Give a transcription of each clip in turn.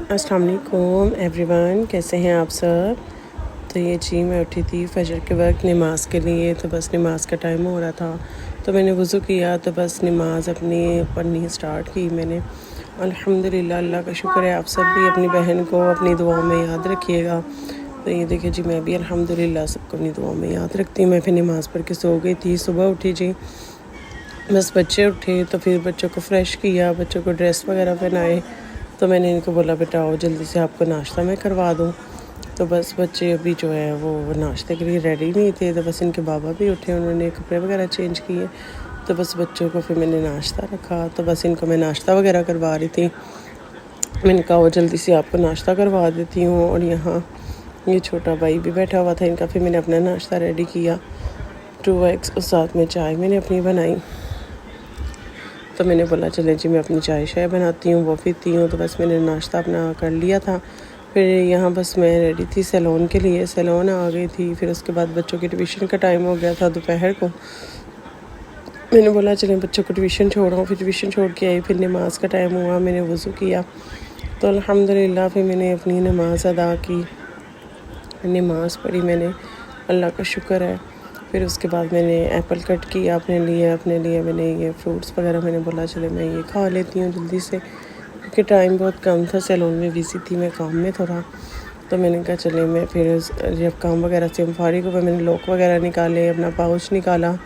अस्सलाम वालेकुम एवरीवन, कैसे हैं आप सब। तो ये जी मैं उठी थी फजर के वक्त नमाज के लिए। तो बस नमाज का टाइम हो रहा था तो मैंने वज़ू किया तो बस नमाज अपनी पढ़नी स्टार्ट की मैंने। अल्हम्दुलिल्लाह, अल्लाह का शुक्र है। आप सब भी अपनी बहन को अपनी दुआ में याद रखिएगा। तो ये देखिए जी, मैं भी अल्हम्दुलिल्लाह सबको अपनी दुआ में याद रखती हूँ। मैं फिर नमाज़ पढ़ के सो गई थी। सुबह उठी जी, बस बच्चे उठे तो फिर बच्चों को फ़्रेश किया, बच्चों को ड्रेस वगैरह पहनाए। तो मैंने इनको बोला बेटा आओ जल्दी से आपको नाश्ता मैं करवा दूँ। तो बस बच्चे अभी जो है वो नाश्ते के लिए रेडी नहीं थे। तो बस इनके बाबा भी उठे, उन्होंने कपड़े वगैरह चेंज किए। तो बस बच्चों को फिर मैंने नाश्ता रखा। तो बस इनको मैं नाश्ता वगैरह करवा रही थी। मैंने कहा वो जल्दी से आपको नाश्ता करवा देती हूँ। और यहाँ ये छोटा भाई भी बैठा हुआ था इनका। फिर मैंने अपना नाश्ता रेडी किया, 2 एग्स और साथ में चाय मैंने अपनी बनाई। तो मैंने बोला चले जी मैं अपनी चाय शाय बनाती हूँ, वो पीती हूँ। तो बस मैंने नाश्ता अपना कर लिया था। फिर यहाँ बस मैं रेडी थी सैलून के लिए, सैलून आ गई थी। फिर उसके बाद बच्चों की ट्यूशन का टाइम हो गया था दोपहर को। मैंने बोला चले बच्चों को ट्यूशन छोड़ाऊँ। फिर ट्यूशन छोड़ के आई। फिर नमाज का टाइम हुआ, मैंने वज़ू किया। तो अल्हम्दुलिल्लाह फिर मैंने अपनी नमाज अदा की, नमाज़ पढ़ी मैंने, अल्लाह का शुक्र है। फिर उसके बाद मैंने एप्पल कट किया अपने लिए मैंने ये फ्रूट्स वगैरह मैंने बोला चले मैं ये खा लेती हूँ जल्दी से, क्योंकि टाइम बहुत कम था। सैलून में बिज़ी थी मैं काम में थोड़ा। तो मैंने कहा चले मैं फिर जब काम वगैरह से हम फारिग हुए, मैंने लॉक वगैरह निकाले, अपना पाउच निकाला।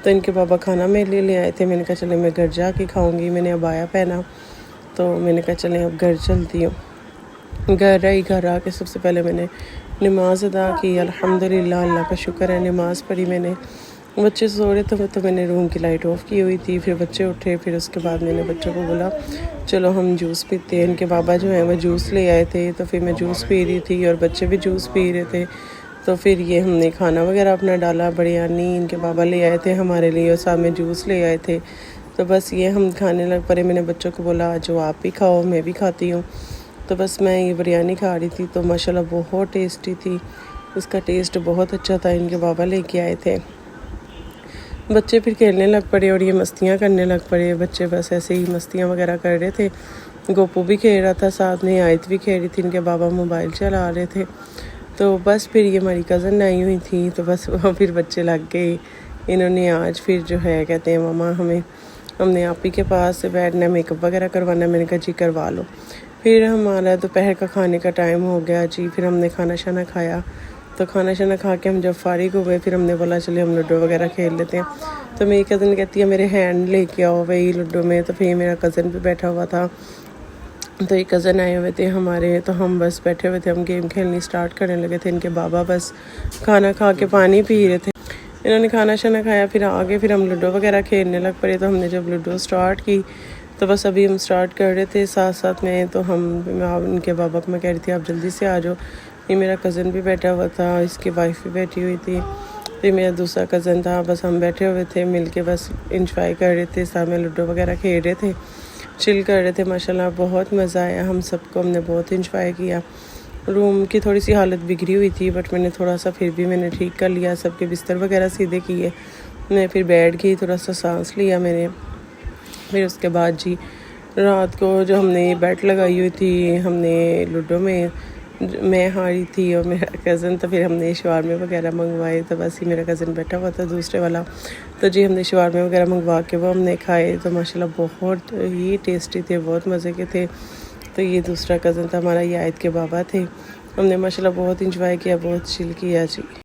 तो इनके पापा खाना मेरे लिए ले आए थे। मैंने कहा चले मैं घर जा के खाऊँगी। मैंने अबाया पहना। तो मैंने कहा चले अब घर चलती हूँ। घर आई, घर आके सबसे पहले मैंने नमाज़ अदा की। अल्हम्दुलिल्लाह, अल्लाह का शुक्र है, नमाज़ पढ़ी मैंने। बच्चे सो रहे थे तो मैंने रूम की लाइट ऑफ़ की हुई थी। फिर बच्चे उठे। फिर उसके बाद मैंने बच्चों को बोला चलो हम जूस पीते हैं। इनके बाबा जो हैं वो जूस ले आए थे। तो फिर मैं जूस पी रही थी और बच्चे भी जूस पी रहे थे। तो फिर ये हमने खाना वगैरह अपना डाला। बिरयानी इनके बाबा ले आए थे हमारे लिए और साथ में जूस ले आए थे। तो बस ये हम खाने लग पड़े। मैंने बच्चों को बोला जो आप भी खाओ, मैं भी खाती हूँ। तो बस मैं ये बिरयानी खा रही थी। तो माशाल्लाह बहुत टेस्टी थी, उसका टेस्ट बहुत अच्छा था। इनके बाबा लेके आए थे। बच्चे फिर खेलने लग पड़े और ये मस्तियाँ करने लग पड़े। बच्चे बस ऐसे ही मस्तियाँ वगैरह कर रहे थे। गोपू भी खेल रहा था, साथ में आयत भी खेल रही थी। इनके बाबा मोबाइल चला रहे थे। तो बस फिर ये हमारी कज़न आई हुई थी। तो बस वो फिर बच्चे लग गए। इन्होंने आज फिर जो है कहते हैं मामा हमने आप ही के पास से बैठना, मेकअप वगैरह करवाना। मैंने कहा जी करवा लो। फिर हमारा दोपहर का खाने का टाइम हो गया जी। फिर हमने खाना शाना खाया। तो खाना शाना खा के हम जब फारिग हो गए फिर हमने बोला चले हम लूडो वगैरह खेल लेते हैं। तो मेरी कज़न कहती है मेरे हैंड लेके आओ वही लूडो में। तो फिर मेरा कज़न भी बैठा हुआ था। तो एक कज़न आए हुए थे हमारे। तो हम बस बैठे हुए थे, हम गेम खेलनी स्टार्ट करने लगे थे। इनके बाबा बस खाना खा के पानी पी रहे थे। इन्होंने खाना शाना खाया, फिर आगे फिर हम लूडो वगैरह खेलने लग पड़े। तो हमने जब लूडो स्टार्ट की तो बस अभी हम स्टार्ट कर रहे थे साथ साथ में। तो इनके बाबा को मैं कह रही थी आप जल्दी से आ जाओ। ये मेरा कज़न भी बैठा हुआ था, इसकी वाइफ भी बैठी हुई थी। तो मेरा दूसरा कज़न था। बस हम बैठे हुए थे मिल के, बस इंजॉय कर रहे थे, साथ में लूडो वगैरह खेल रहे थे, चिल कर रहे थे। माशाल्लाह बहुत मज़ा आया हम सबको, हमने बहुत इंजॉय किया। रूम की थोड़ी सी हालत बिगड़ी हुई थी बट मैंने थोड़ा सा फिर भी मैंने ठीक कर लिया। सबके बिस्तर वगैरह सीधे किए। मैं फिर बैठ गई, थोड़ा सा सांस लिया मैंने। फिर उसके बाद जी रात को जो हमने ये बेट लगाई हुई थी, हमने लूडो में मैं हारी थी और मेरा कज़न। तो फिर हमने शवारमे वगैरह मंगवाए। तो बस ही मेरा कज़न बैठा हुआ था दूसरे वाला। तो जी हमने शवारमे वगैरह मंगवा के वो हमने खाए। तो माशाल्लाह बहुत ही टेस्टी थे, बहुत मज़े के थे। तो ये दूसरा कज़न था हमारा, ये आयत के बाबा थे। हमने माशाल्लाह बहुत इंजॉय किया, बहुत चिल किया जी।